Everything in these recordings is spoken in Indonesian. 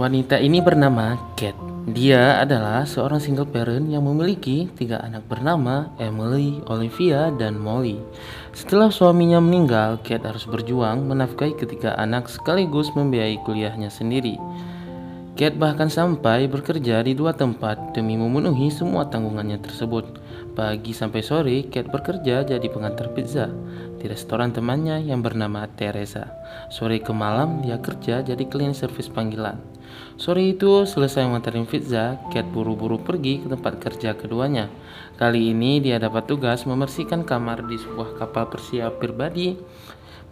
Wanita ini bernama Kate. Dia adalah seorang single parent yang memiliki 3 anak bernama Emily, Olivia, dan Molly. Setelah suaminya meninggal, Kate harus berjuang menafkahi ketiga anak sekaligus membiayai kuliahnya sendiri. Kate bahkan sampai bekerja di 2 tempat demi memenuhi semua tanggungannya tersebut. Pagi sampai sore, Kate bekerja jadi pengantar pizza di restoran temannya yang bernama Teresa. Sore ke malam, dia kerja jadi cleaning service panggilan. Sore itu selesai mengantarin pizza, Kate buru-buru pergi ke tempat kerja keduanya. Kali ini dia dapat tugas membersihkan kamar di sebuah kapal persiap pribadi.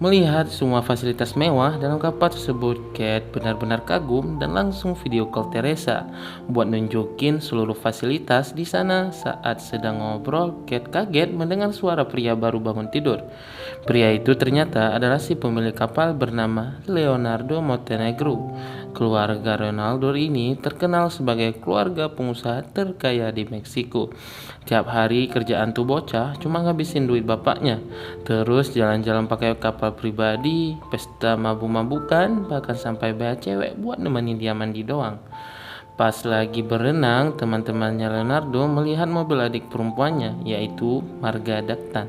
Melihat semua fasilitas mewah dalam kapal tersebut, Kate benar-benar kagum dan langsung video call Teresa buat nunjukin seluruh fasilitas di sana. Saat sedang ngobrol, Kate kaget mendengar suara pria baru bangun tidur. Pria itu ternyata adalah si pemilik kapal bernama Leonardo Montenegro. Keluarga Ronaldo ini terkenal sebagai keluarga pengusaha terkaya di Meksiko. Tiap hari kerjaan tuh bocah cuma ngabisin duit bapaknya, terus jalan-jalan pakai kapal pribadi, pesta mabuk-mabukan, bahkan sampai bayar cewek buat nemenin dia mandi doang. Pas lagi berenang, teman-temannya Leonardo melihat mobil adik perempuannya, yaitu Marga Dactan.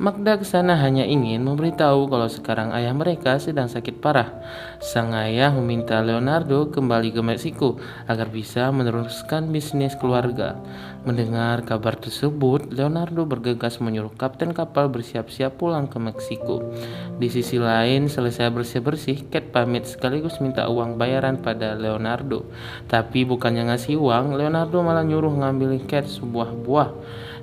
Magda kesana hanya ingin memberitahu kalau sekarang ayah mereka sedang sakit parah. Sang ayah meminta Leonardo kembali ke Meksiko agar bisa meneruskan bisnis keluarga. Mendengar kabar tersebut, Leonardo bergegas menyuruh kapten kapal bersiap-siap pulang ke Meksiko. Di sisi lain, selesai bersih-bersih, Kate pamit sekaligus minta uang bayaran pada Leonardo. Tapi bukannya ngasih uang, Leonardo malah nyuruh ngambilin Kate sebuah buah.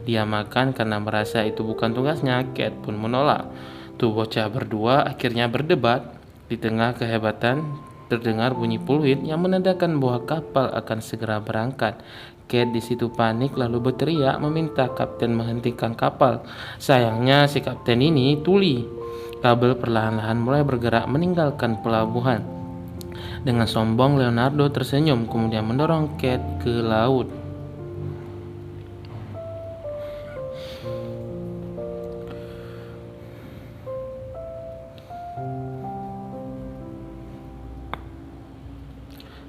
Dia makan karena merasa itu bukan tugasnya. Kate pun menolak. Tuh bocah berdua akhirnya berdebat. Di tengah kehebatan terdengar bunyi peluit yang menandakan bahwa kapal akan segera berangkat. Kate di situ panik lalu berteriak meminta kapten menghentikan kapal. Sayangnya si kapten ini tuli. Kabel perlahan-lahan mulai bergerak meninggalkan pelabuhan. Dengan sombong Leonardo tersenyum kemudian mendorong Kate ke laut.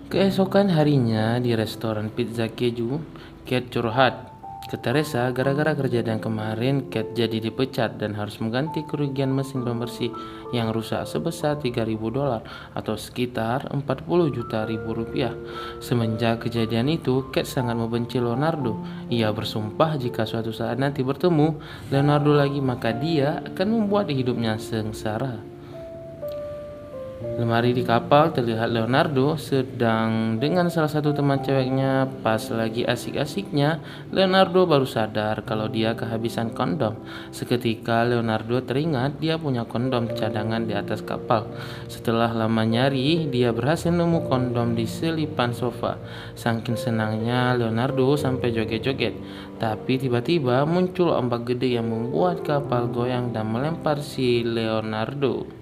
Keesokan harinya di restoran pizza keju, Kate curhat ke Teresa gara-gara kejadian kemarin. Kate jadi dipecat dan harus mengganti kerugian mesin pembersih yang rusak sebesar $3.000 atau sekitar 40 juta ribu rupiah. Semenjak kejadian itu, Kate sangat membenci Leonardo. Ia bersumpah jika suatu saat nanti bertemu Leonardo lagi, maka dia akan membuat hidupnya sengsara. Lemari di kapal terlihat Leonardo sedang dengan salah satu teman ceweknya. Pas lagi asik-asiknya, Leonardo baru sadar kalau dia kehabisan kondom. Seketika Leonardo teringat dia punya kondom cadangan di atas kapal. Setelah lama nyari, dia berhasil nemu kondom di selipan sofa. Saking senangnya Leonardo sampai joget-joget. Tapi tiba-tiba muncul ombak gede yang membuat kapal goyang dan melempar si Leonardo.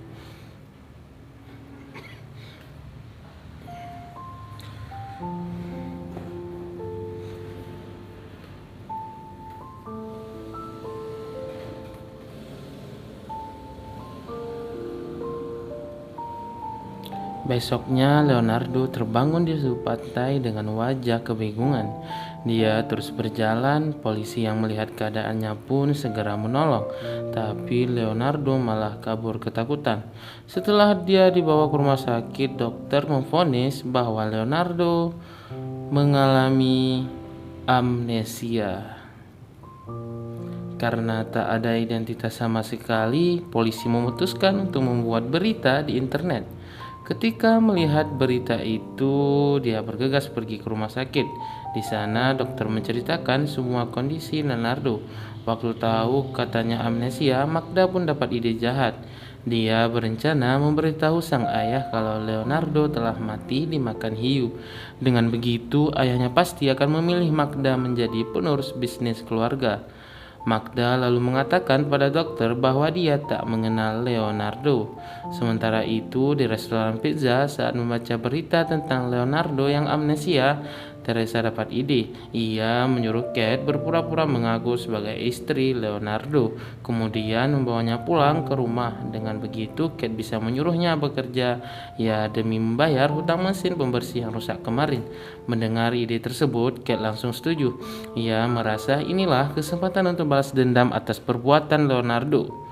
Besoknya Leonardo terbangun di tepi pantai dengan wajah kebingungan. Dia terus berjalan, polisi yang melihat keadaannya pun segera menolong. Tapi Leonardo malah kabur ketakutan. Setelah dia dibawa ke rumah sakit, dokter memvonis bahwa Leonardo mengalami amnesia. Karena tak ada identitas sama sekali, polisi memutuskan untuk membuat berita di internet. Ketika melihat berita itu, dia bergegas pergi ke rumah sakit. Di sana, dokter menceritakan semua kondisi Leonardo. Waktu tahu katanya amnesia, Magda pun dapat ide jahat. Dia berencana memberitahu sang ayah kalau Leonardo telah mati dimakan hiu. Dengan begitu, ayahnya pasti akan memilih Magda menjadi penerus bisnis keluarga. Magda lalu mengatakan pada dokter bahwa dia tak mengenal Leonardo. Sementara itu, di restoran pizza saat membaca berita tentang Leonardo yang amnesia, Teresa dapat ide. Ia menyuruh Kate berpura-pura mengaku sebagai istri Leonardo, kemudian membawanya pulang ke rumah. Dengan begitu, Kate bisa menyuruhnya bekerja ya demi membayar hutang mesin pembersih yang rusak kemarin. Mendengar ide tersebut, Kate langsung setuju. Ia merasa inilah kesempatan untuk balas dendam atas perbuatan Leonardo.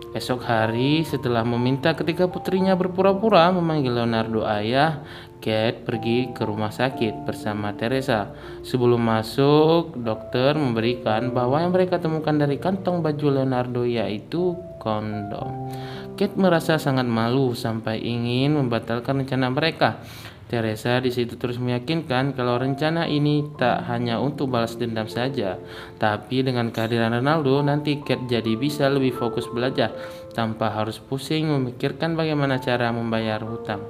Esok hari, setelah meminta ketika putrinya berpura-pura memanggil Leonardo ayah, Kate pergi ke rumah sakit bersama Teresa. Sebelum masuk, dokter memberikan bahwa yang mereka temukan dari kantong baju Leonardo yaitu kondom. Kate merasa sangat malu sampai ingin membatalkan rencana mereka. Teresa di situ terus meyakinkan kalau rencana ini tak hanya untuk balas dendam saja, tapi dengan kehadiran Ronaldo nanti Kate jadi bisa lebih fokus belajar tanpa harus pusing memikirkan bagaimana cara membayar hutang.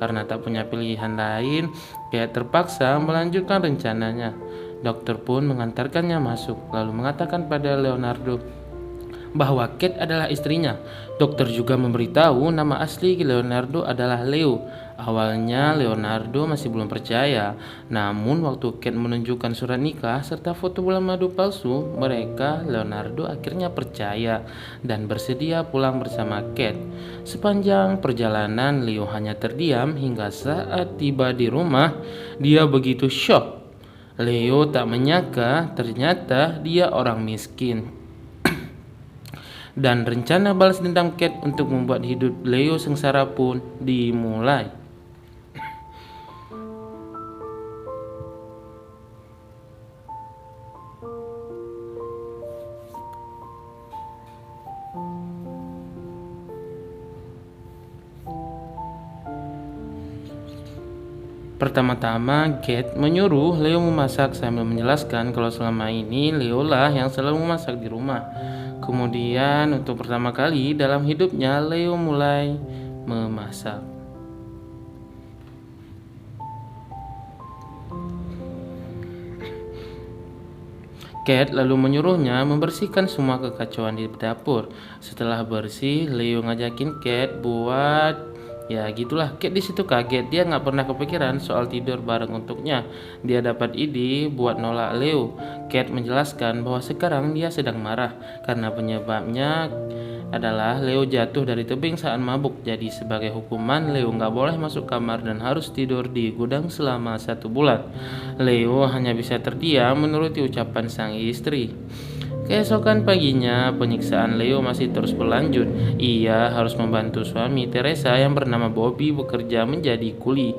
Karena tak punya pilihan lain, Kate terpaksa melanjutkan rencananya. Dokter pun mengantarkannya masuk, lalu mengatakan pada Leonardo bahwa Kate adalah istrinya. Dokter juga memberitahu nama asli Leonardo adalah Leo. Awalnya Leonardo masih belum percaya, namun waktu Kate menunjukkan surat nikah serta foto bulan madu palsu, Leonardo akhirnya percaya dan bersedia pulang bersama Kate. Sepanjang perjalanan Leo hanya terdiam hingga saat tiba di rumah, dia begitu shock. Leo tak menyangka ternyata dia orang miskin. Dan rencana balas dendam Kate untuk membuat hidup Leo sengsara pun dimulai. Pertama-tama, Kate menyuruh Leo memasak sambil menjelaskan kalau selama ini Leo lah yang selalu memasak di rumah. Kemudian untuk pertama kali dalam hidupnya Leo mulai memasak. Kate lalu menyuruhnya membersihkan semua kekacauan di dapur. Setelah bersih, Leo ngajakin Kate buat ya gitulah. Kate di situ kaget, dia nggak pernah kepikiran soal tidur bareng untuknya. Dia dapat ide buat nolak Leo. Kate menjelaskan bahwa sekarang dia sedang marah karena penyebabnya adalah Leo jatuh dari tebing saat mabuk. Jadi sebagai hukuman Leo nggak boleh masuk kamar dan harus tidur di gudang selama 1 bulan. Leo hanya bisa terdiam menuruti ucapan sang istri. Keesokan paginya, penyiksaan Leo masih terus berlanjut. Ia harus membantu suami Teresa yang bernama Bobby bekerja menjadi kuli.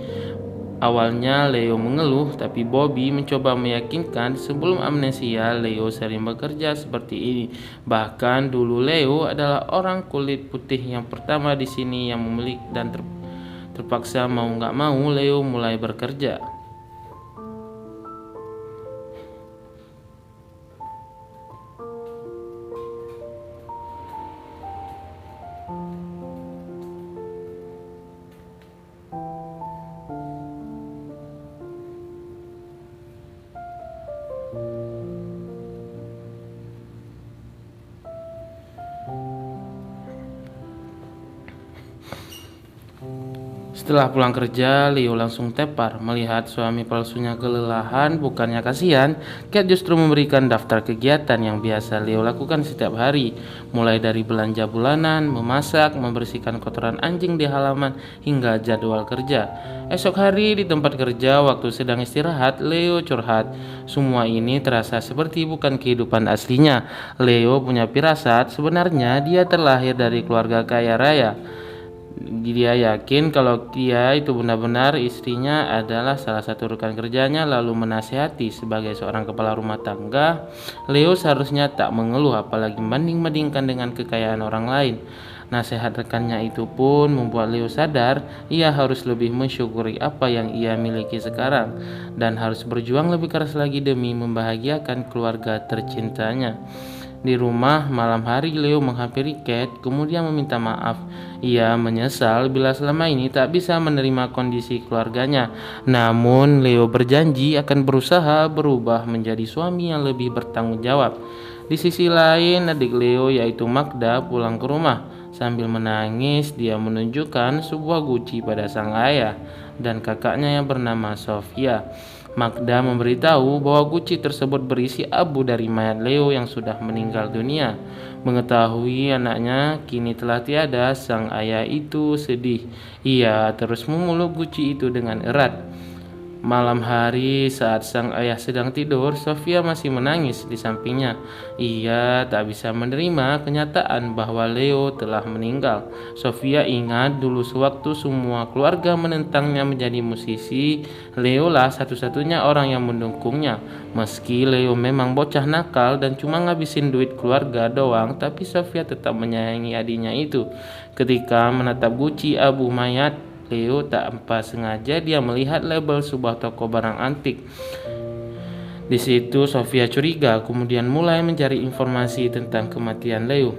Awalnya Leo mengeluh, tapi Bobby mencoba meyakinkan sebelum amnesia Leo sering bekerja seperti ini. Bahkan dulu Leo adalah orang kulit putih yang pertama di sini yang memiliki dan terpaksa mau nggak mau Leo mulai bekerja. Setelah pulang kerja, Leo langsung tepar. Melihat suami palsunya kelelahan, bukannya kasihan, Kate justru memberikan daftar kegiatan yang biasa Leo lakukan setiap hari. Mulai dari belanja bulanan, memasak, membersihkan kotoran anjing di halaman, hingga jadwal kerja. Esok hari di tempat kerja, waktu sedang istirahat, Leo curhat. Semua ini terasa seperti bukan kehidupan aslinya. Leo punya firasat, sebenarnya dia terlahir dari keluarga kaya raya. Dia yakin kalau dia itu benar-benar istrinya adalah salah satu rekan kerjanya, lalu menasihati sebagai seorang kepala rumah tangga. Leo seharusnya tak mengeluh apalagi membanding-bandingkan dengan kekayaan orang lain. Nasihat rekannya itu pun membuat Leo sadar ia harus lebih mensyukuri apa yang ia miliki sekarang dan harus berjuang lebih keras lagi demi membahagiakan keluarga tercintanya. Di rumah, malam hari Leo menghampiri Kate kemudian meminta maaf. Ia menyesal bila selama ini tak bisa menerima kondisi keluarganya. Namun Leo berjanji akan berusaha berubah menjadi suami yang lebih bertanggung jawab. Di sisi lain, adik Leo yaitu Magda pulang ke rumah. Sambil menangis, dia menunjukkan sebuah guci pada sang ayah. dan kakaknya yang bernama Sofia. Magda memberitahu bahwa guci tersebut berisi abu dari mayat Leo yang sudah meninggal dunia. Mengetahui anaknya kini telah tiada, sang ayah itu sedih. Ia terus memeluk guci itu dengan erat. Malam hari saat sang ayah sedang tidur, Sofia masih menangis di sampingnya. Ia tak bisa menerima kenyataan bahwa Leo telah meninggal. Sofia ingat dulu sewaktu semua keluarga menentangnya menjadi musisi, Leo lah satu-satunya orang yang mendukungnya. Meski Leo memang bocah nakal dan cuma ngabisin duit keluarga doang, tapi Sofia tetap menyayangi adiknya itu. Ketika menatap guci abu mayat Leo, tanpa sengaja dia melihat label sebuah toko barang antik. Di situ Sofia curiga, kemudian mulai mencari informasi tentang kematian Leo.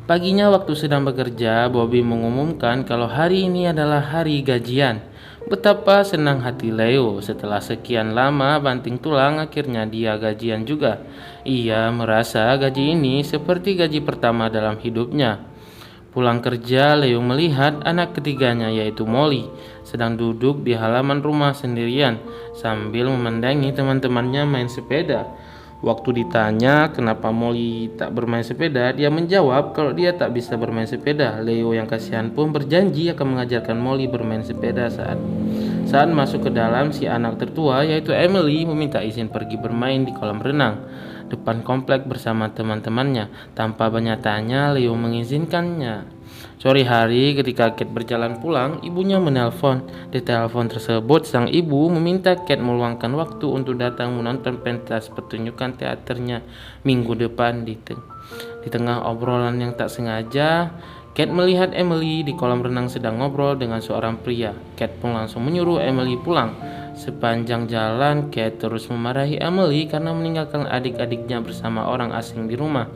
Paginya waktu sedang bekerja, Bobby mengumumkan kalau hari ini adalah hari gajian. Betapa senang hati Leo, setelah sekian lama banting tulang akhirnya dia gajian juga. Ia merasa gaji ini seperti gaji pertama dalam hidupnya. Pulang kerja, Leo melihat anak ketiganya yaitu Molly sedang duduk di halaman rumah sendirian sambil memandangi teman-temannya main sepeda. Waktu ditanya kenapa Molly tak bermain sepeda, dia menjawab kalau dia tak bisa bermain sepeda. Leo yang kasihan pun berjanji akan mengajarkan Molly bermain sepeda saat masuk ke dalam, si anak tertua yaitu Emily meminta izin pergi bermain di kolam renang depan komplek bersama teman-temannya. Tanpa banyak tanya, Leo mengizinkannya. Sore hari ketika Kate berjalan pulang, ibunya menelpon. Di telepon tersebut, sang ibu meminta Kate meluangkan waktu untuk datang menonton pentas pertunjukan teaternya minggu depan. Di tengah obrolan yang tak sengaja, Kate melihat Emily di kolam renang sedang ngobrol dengan seorang pria. Kate pun langsung menyuruh Emily pulang. Sepanjang jalan, Kate terus memarahi Emily karena meninggalkan adik-adiknya bersama orang asing di rumah.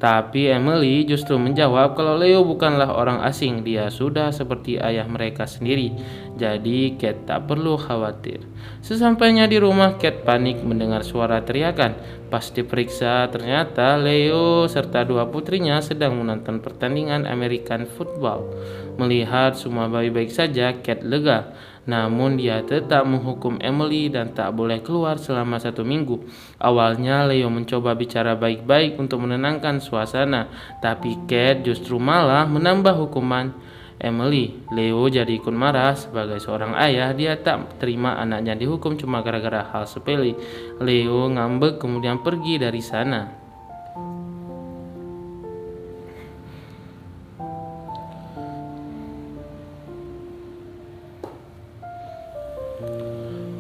Tapi Emily justru menjawab kalau Leo bukanlah orang asing, dia sudah seperti ayah mereka sendiri. Jadi Kate tak perlu khawatir. Sesampainya di rumah, Kate panik mendengar suara teriakan. Pas diperiksa, ternyata Leo serta dua putrinya sedang menonton pertandingan American football. Melihat semua baik-baik saja, Kate lega. Namun dia tetap menghukum Emily dan tak boleh keluar selama 1 minggu. Awalnya Leo mencoba bicara baik-baik untuk menenangkan suasana, tapi Kate justru malah menambah hukuman Emily. Leo jadi ikut marah. Sebagai seorang ayah, dia tak terima anaknya dihukum cuma gara-gara hal sepele. Leo ngambek kemudian pergi dari sana.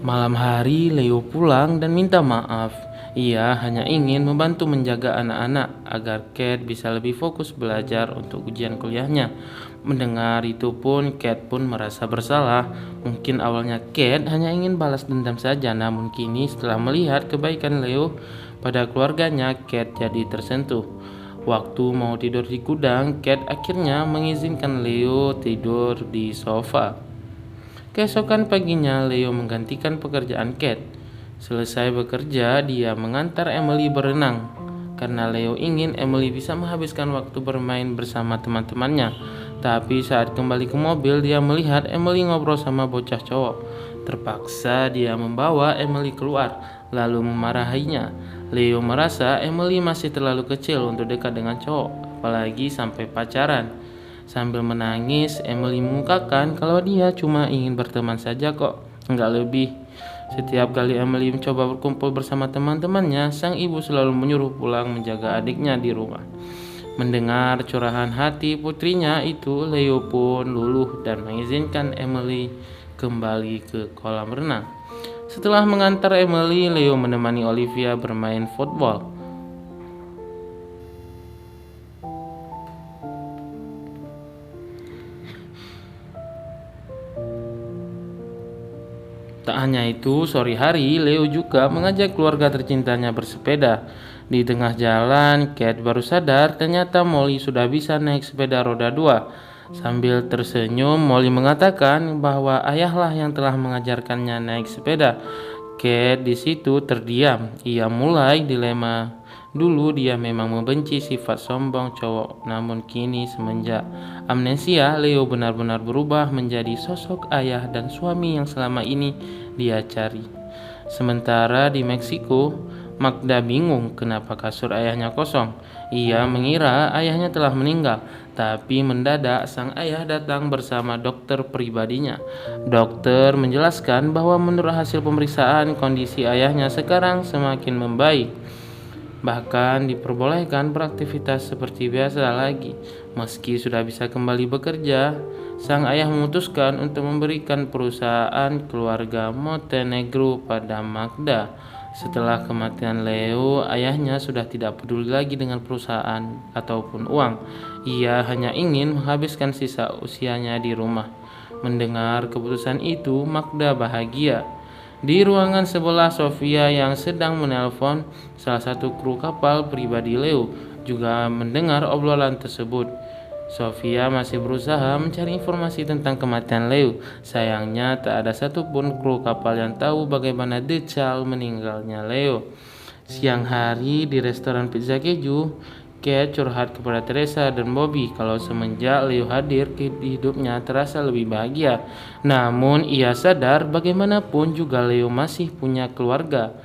Malam hari, Leo pulang dan minta maaf. Ia hanya ingin membantu menjaga anak-anak agar Kate bisa lebih fokus belajar untuk ujian kuliahnya. Mendengar itu pun, Kate pun merasa bersalah. Mungkin awalnya Kate hanya ingin balas dendam saja, namun kini setelah melihat kebaikan Leo pada keluarganya, Kate jadi tersentuh. Waktu mau tidur di gudang, Kate akhirnya mengizinkan Leo tidur di sofa. Keesokan paginya, Leo menggantikan pekerjaan Kate. Selesai bekerja, dia mengantar Emily berenang. Karena Leo ingin Emily bisa menghabiskan waktu bermain bersama teman-temannya. Tapi saat kembali ke mobil, dia melihat Emily ngobrol sama bocah cowok. Terpaksa dia membawa Emily keluar, lalu memarahinya. Leo merasa Emily masih terlalu kecil untuk dekat dengan cowok, apalagi sampai pacaran. Sambil menangis, Emily mengungkapkan kalau dia cuma ingin berteman saja kok, enggak lebih. Setiap kali Emily mencoba berkumpul bersama teman-temannya, sang ibu selalu menyuruh pulang menjaga adiknya di rumah. Mendengar curahan hati putrinya itu, Leo pun luluh dan mengizinkan Emily kembali ke kolam renang. Setelah mengantar Emily, Leo menemani Olivia bermain football. Tak hanya itu, sore hari Leo juga mengajak keluarga tercintanya bersepeda. Di tengah jalan, Kate baru sadar ternyata Molly sudah bisa naik sepeda roda 2. Sambil tersenyum, Molly mengatakan bahwa ayahlah yang telah mengajarkannya naik sepeda. Kate di situ terdiam. Ia mulai dilema. Dulu dia memang membenci sifat sombong cowok, namun kini semenjak amnesia, Leo benar-benar berubah menjadi sosok ayah dan suami yang selama ini dia cari. Sementara di Meksiko, Magda bingung kenapa kasur ayahnya kosong. Ia mengira ayahnya telah meninggal, tapi mendadak sang ayah datang bersama dokter pribadinya. Dokter menjelaskan bahwa menurut hasil pemeriksaan kondisi ayahnya sekarang semakin membaik. Bahkan diperbolehkan beraktivitas seperti biasa lagi. Meski sudah bisa kembali bekerja, sang ayah memutuskan untuk memberikan perusahaan keluarga Montenegro pada Magda. Setelah kematian Leo, ayahnya sudah tidak peduli lagi dengan perusahaan ataupun uang. Ia hanya ingin menghabiskan sisa usianya di rumah. Mendengar keputusan itu, Magda bahagia. Di ruangan sebelah, Sofia yang sedang menelpon salah satu kru kapal pribadi Leo juga mendengar obrolan tersebut. Sofia masih berusaha mencari informasi tentang kematian Leo. Sayangnya tak ada satupun kru kapal yang tahu bagaimana detail meninggalnya Leo. Siang hari di restoran pizza keju, Kate curhat kepada Teresa dan Bobby kalau semenjak Leo hadir hidupnya terasa lebih bahagia. Namun ia sadar bagaimanapun juga Leo masih punya keluarga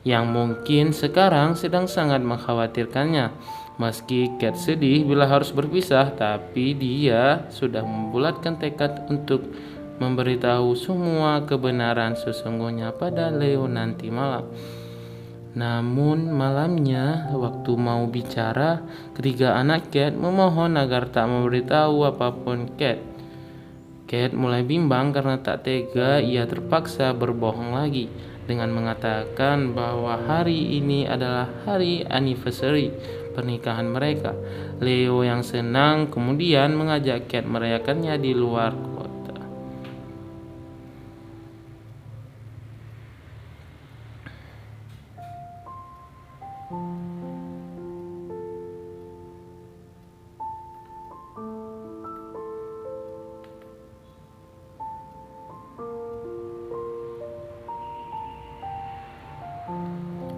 yang mungkin sekarang sedang sangat mengkhawatirkannya. Meski Kate sedih bila harus berpisah, tapi dia sudah membulatkan tekad untuk memberitahu semua kebenaran sesungguhnya pada Leo nanti malam. Namun malamnya, waktu mau bicara, ketiga anak Kate memohon agar tak memberitahu apapun Kate. Kate mulai bimbang karena tak tega ia terpaksa berbohong lagi dengan mengatakan bahwa hari ini adalah hari anniversary pernikahan mereka. Leo yang senang kemudian mengajak Kate merayakannya di luar kota.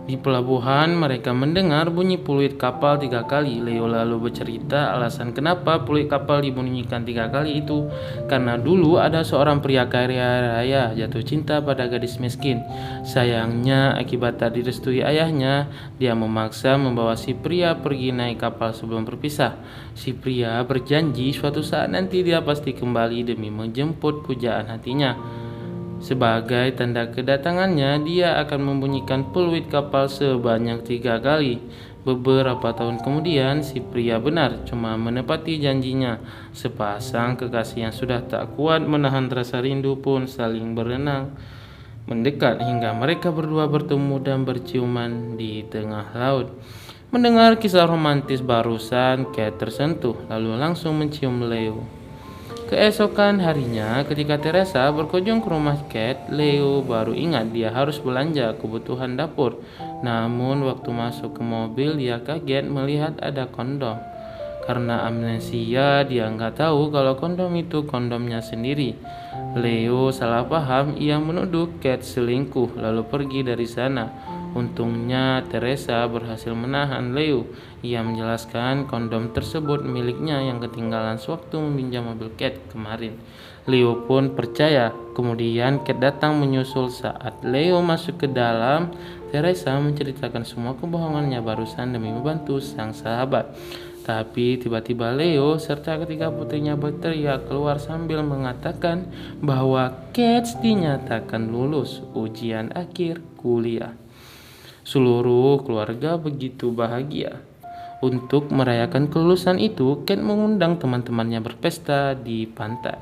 Di pelabuhan, mereka mendengar bunyi peluit kapal 3 kali. Leo lalu bercerita alasan kenapa peluit kapal dibunyikan 3 kali itu. Karena dulu ada seorang pria kaya raya jatuh cinta pada gadis miskin. Sayangnya, akibat tak direstui ayahnya, dia memaksa membawa si pria pergi naik kapal sebelum berpisah. Si pria berjanji suatu saat nanti dia pasti kembali demi menjemput pujaan hatinya. Sebagai tanda kedatangannya, dia akan membunyikan peluit kapal sebanyak 3 kali. Beberapa tahun kemudian, si pria benar cuma menepati janjinya. Sepasang kekasih yang sudah tak kuat menahan rasa rindu pun saling berenang mendekat hingga mereka berdua bertemu dan berciuman di tengah laut. Mendengar kisah romantis barusan, Kate tersentuh lalu langsung mencium Leo. Keesokan harinya, ketika Teresa berkunjung ke rumah Kate, Leo baru ingat dia harus belanja kebutuhan dapur. Namun waktu masuk ke mobil, dia kaget melihat ada kondom. Karena amnesia, dia nggak tahu kalau kondom itu kondomnya sendiri. Leo salah paham, ia menuduh Kate selingkuh lalu pergi dari sana. Untungnya Teresa berhasil menahan Leo. Ia menjelaskan kondom tersebut miliknya yang ketinggalan sewaktu meminjam mobil Kate kemarin. Leo pun percaya. Kemudian Kate datang menyusul. Saat Leo masuk ke dalam, Teresa menceritakan semua kebohongannya barusan demi membantu sang sahabat. Tapi tiba-tiba Leo serta ketiga putrinya berteriak keluar sambil mengatakan bahwa Kate dinyatakan lulus ujian akhir kuliah. Seluruh keluarga begitu bahagia. Untuk merayakan kelulusan itu, Kate mengundang teman-temannya berpesta di pantai.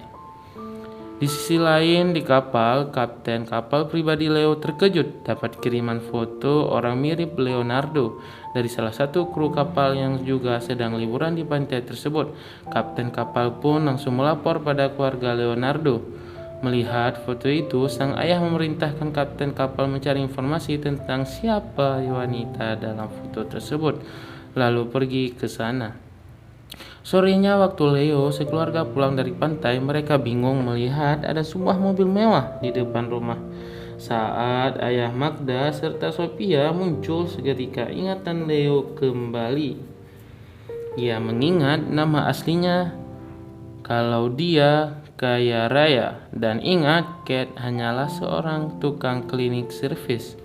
Di sisi lain, di kapal, kapten kapal pribadi Leo terkejut dapat kiriman foto orang mirip Leonardo dari salah satu kru kapal yang juga sedang liburan di pantai tersebut. Kapten kapal pun langsung melapor pada keluarga Leonardo. Melihat foto itu, sang ayah memerintahkan kapten kapal mencari informasi tentang siapa wanita dalam foto tersebut, lalu pergi ke sana. Sorenya waktu Leo sekeluarga pulang dari pantai, mereka bingung melihat ada sebuah mobil mewah di depan rumah. Saat ayah Magda serta Sofia muncul, seketika ingatan Leo kembali. Ia mengingat nama aslinya, kalau dia kaya raya, dan ingat Kate hanyalah seorang tukang klinik servis.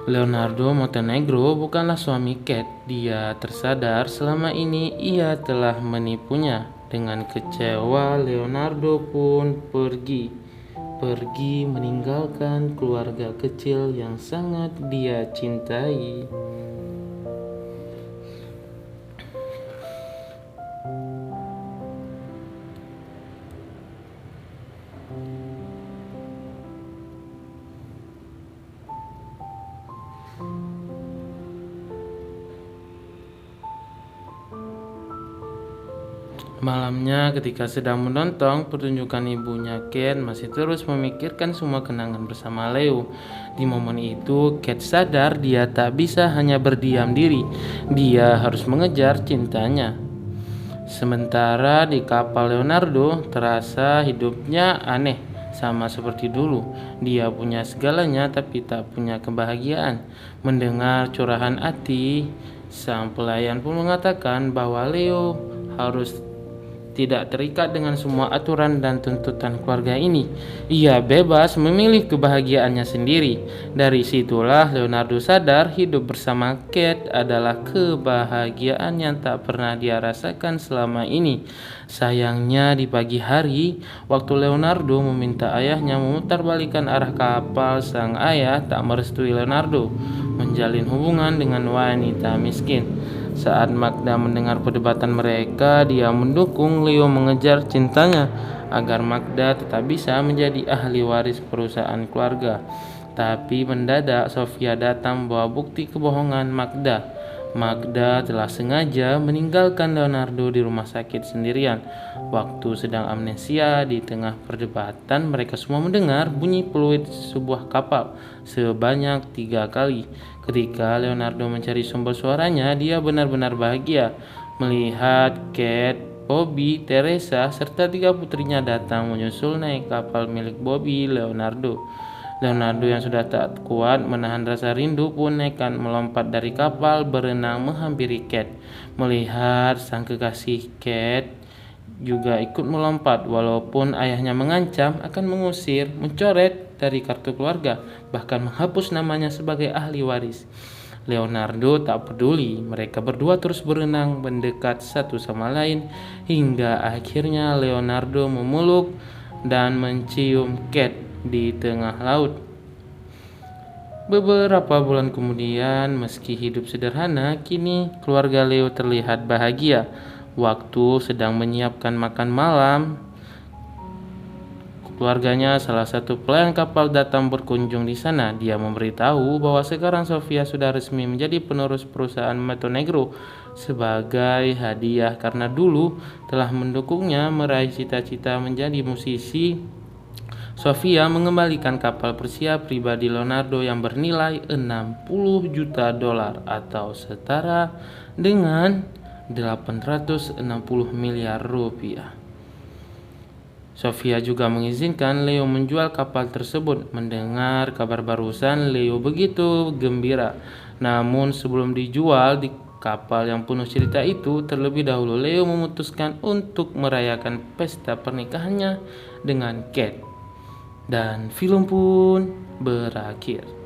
Leonardo Montenegro bukanlah suami Kate. Dia tersadar selama ini ia telah menipunya. Dengan kecewa, Leonardo pun pergi meninggalkan keluarga kecil yang sangat dia cintai. Malamnya ketika sedang menonton pertunjukan, ibunya Kate masih terus memikirkan semua kenangan bersama Leo. Di momen itu Kate sadar dia tak bisa hanya berdiam diri. Dia harus mengejar cintanya. Sementara di kapal, Leonardo terasa hidupnya aneh, sama seperti dulu. Dia punya segalanya tapi tak punya kebahagiaan. Mendengar curahan hati, sang pelayan pun mengatakan bahwa Leo harus tidak terikat dengan semua aturan dan tuntutan keluarga ini. Ia bebas memilih kebahagiaannya sendiri. Dari situlah Leonardo sadar hidup bersama Kate adalah kebahagiaan yang tak pernah dia rasakan selama ini. Sayangnya di pagi hari, waktu Leonardo meminta ayahnya memutarbalikkan arah kapal, sang ayah tak merestui Leonardo menjalin hubungan dengan wanita miskin. Saat Magda mendengar perdebatan mereka, dia mendukung Leo mengejar cintanya agar Magda tetap bisa menjadi ahli waris perusahaan keluarga. Tapi mendadak Sofia datang membawa bukti kebohongan Magda. Magda telah sengaja meninggalkan Leonardo di rumah sakit sendirian. Waktu sedang amnesia, di tengah perdebatan mereka semua mendengar bunyi peluit sebuah kapal sebanyak 3 kali. Ketika Leonardo mencari sumber suaranya, dia benar-benar bahagia melihat Kate, Bobby, Teresa, serta 3 putrinya datang menyusul naik kapal milik Bobby. Leonardo yang sudah tak kuat menahan rasa rindu pun nekat melompat dari kapal, berenang menghampiri Kate. Melihat sang kekasih, Kate juga ikut melompat walaupun ayahnya mengancam akan mengusir, mencoret dari kartu keluarga, bahkan menghapus namanya sebagai ahli waris. Leonardo tak peduli, mereka berdua terus berenang mendekat satu sama lain hingga akhirnya Leonardo memeluk dan mencium Kate di tengah laut. Beberapa bulan kemudian, meski hidup sederhana, kini keluarga Leo terlihat bahagia. Waktu sedang menyiapkan makan malam, keluarganya salah satu pelayan kapal datang berkunjung di sana. Dia memberitahu bahwa sekarang Sofia sudah resmi menjadi penerus perusahaan Montenegro sebagai hadiah karena dulu telah mendukungnya meraih cita-cita menjadi musisi. Sofia mengembalikan kapal persia pribadi Leonardo yang bernilai 60 juta dolar atau setara dengan 860 miliar rupiah. Sofia juga mengizinkan Leo menjual kapal tersebut. Mendengar kabar barusan, Leo begitu gembira. Namun sebelum dijual di kapal yang penuh cerita itu, terlebih dahulu Leo memutuskan untuk merayakan pesta pernikahannya dengan Kate. Dan film pun berakhir.